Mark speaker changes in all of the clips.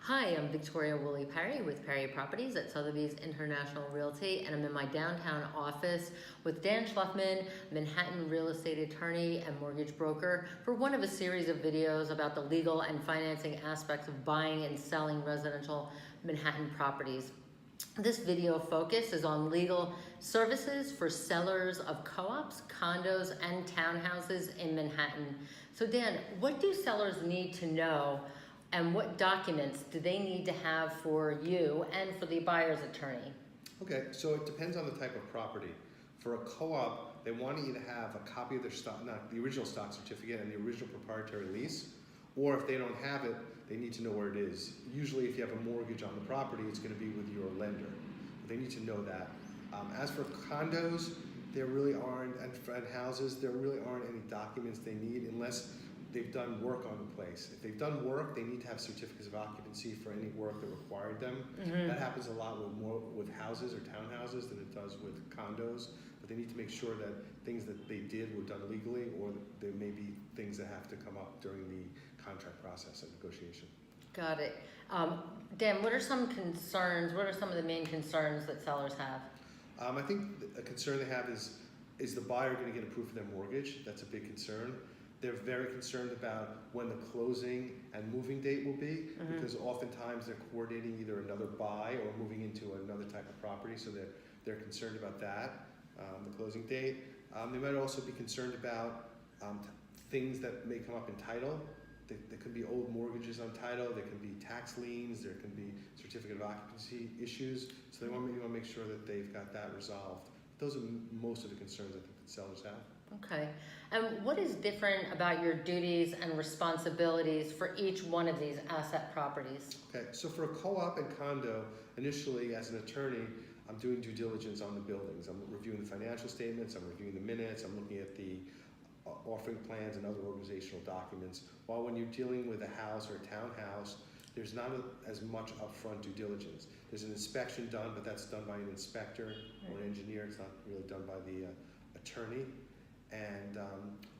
Speaker 1: Hi, I'm Victoria Woolley Parry with Parry Properties at Sotheby's International Realty, and I'm in my downtown office with Dan Shlufman, Manhattan real estate attorney and mortgage broker, for one of a series of videos about the legal and financing aspects of buying and selling residential Manhattan properties. This video focus is on legal services for sellers of co-ops, condos, and townhouses in Manhattan. So Dan, what do sellers need to know, and what documents do they need to have for you and for the buyer's attorney?
Speaker 2: Okay, so it depends on the type of property. For a co-op, they want you to have a copy of their stock, not the original stock certificate and the original proprietary lease, or if they don't have it, they need to know where it is. Usually if you have a mortgage on the property, it's going to be with your lender. But they need to know that. As for condos, there really aren't, and houses, there really aren't any documents they need unless they've done work on the place. If they've done work, they need to have certificates of occupancy for any work that required them. That happens a lot with houses or townhouses than it does with condos. But they need to make sure that things that they did were done legally, or there may be things that have to come up during the contract process and negotiation.
Speaker 1: Got it. Dan, what are some concerns? What are some of the main concerns that sellers have?
Speaker 2: I think a concern they have is the buyer going to get approved for their mortgage? That's a big concern. They're very concerned about when the closing and moving date will be, because oftentimes they're coordinating either another buy or moving into another type of property, so they're concerned about that, the closing date. They might also be concerned about things that may come up in title. There could be old mortgages on title, there can be tax liens, there can be certificate of occupancy issues, so they want to make sure that they've got that resolved. Those are most of the concerns I think that sellers have.
Speaker 1: Okay. And what is different about your duties and responsibilities for each one of these asset properties?
Speaker 2: Okay, so for a co-op and condo, initially as an attorney, I'm doing due diligence on the buildings. I'm reviewing the financial statements, I'm reviewing the minutes, I'm looking at the offering plans and other organizational documents. While when you're dealing with a house or a townhouse, there's not as much upfront due diligence. There's an inspection done, but that's done by an inspector or an engineer. It's not really done by the attorney. And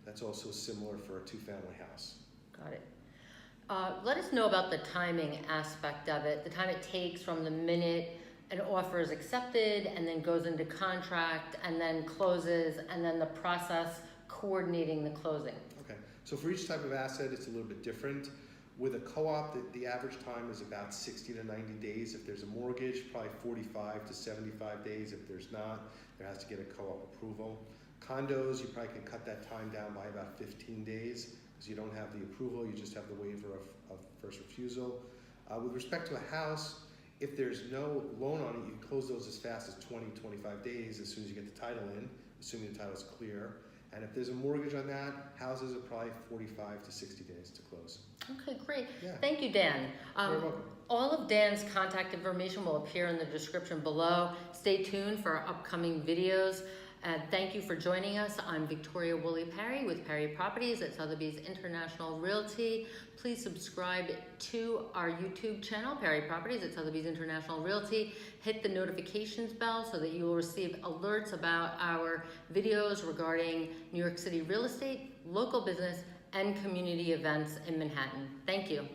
Speaker 2: that's also similar for a two-family house.
Speaker 1: Got it. Let us know about the timing aspect of it, the time it takes from the minute an offer is accepted and then goes into contract and then closes, and then the process coordinating the closing.
Speaker 2: Okay, so for each type of asset, it's a little bit different. With a co-op, the average time is about 60 to 90 days. If there's a mortgage, probably 45 to 75 days. If there's not, there has to get a co-op approval. Condos, you probably can cut that time down by about 15 days because you don't have the approval, you just have the waiver of first refusal. With respect to a house, if there's no loan on it, you can close those as fast as 20, 25 days as soon as you get the title in, assuming the title is clear. And if there's a mortgage on that, houses are probably 45 to 60 days to close.
Speaker 1: Okay, great.
Speaker 2: Yeah.
Speaker 1: Thank you, Dan.
Speaker 2: You're welcome.
Speaker 1: All of Dan's contact information will appear in the description below. Stay tuned for our upcoming videos. Thank you for joining us. I'm Victoria Woolley Parry with Parry Properties at Sotheby's International Realty. Please subscribe to our YouTube channel, Parry Properties at Sotheby's International Realty. Hit the notifications bell so that you will receive alerts about our videos regarding New York City real estate, local business, and community events in Manhattan. Thank you.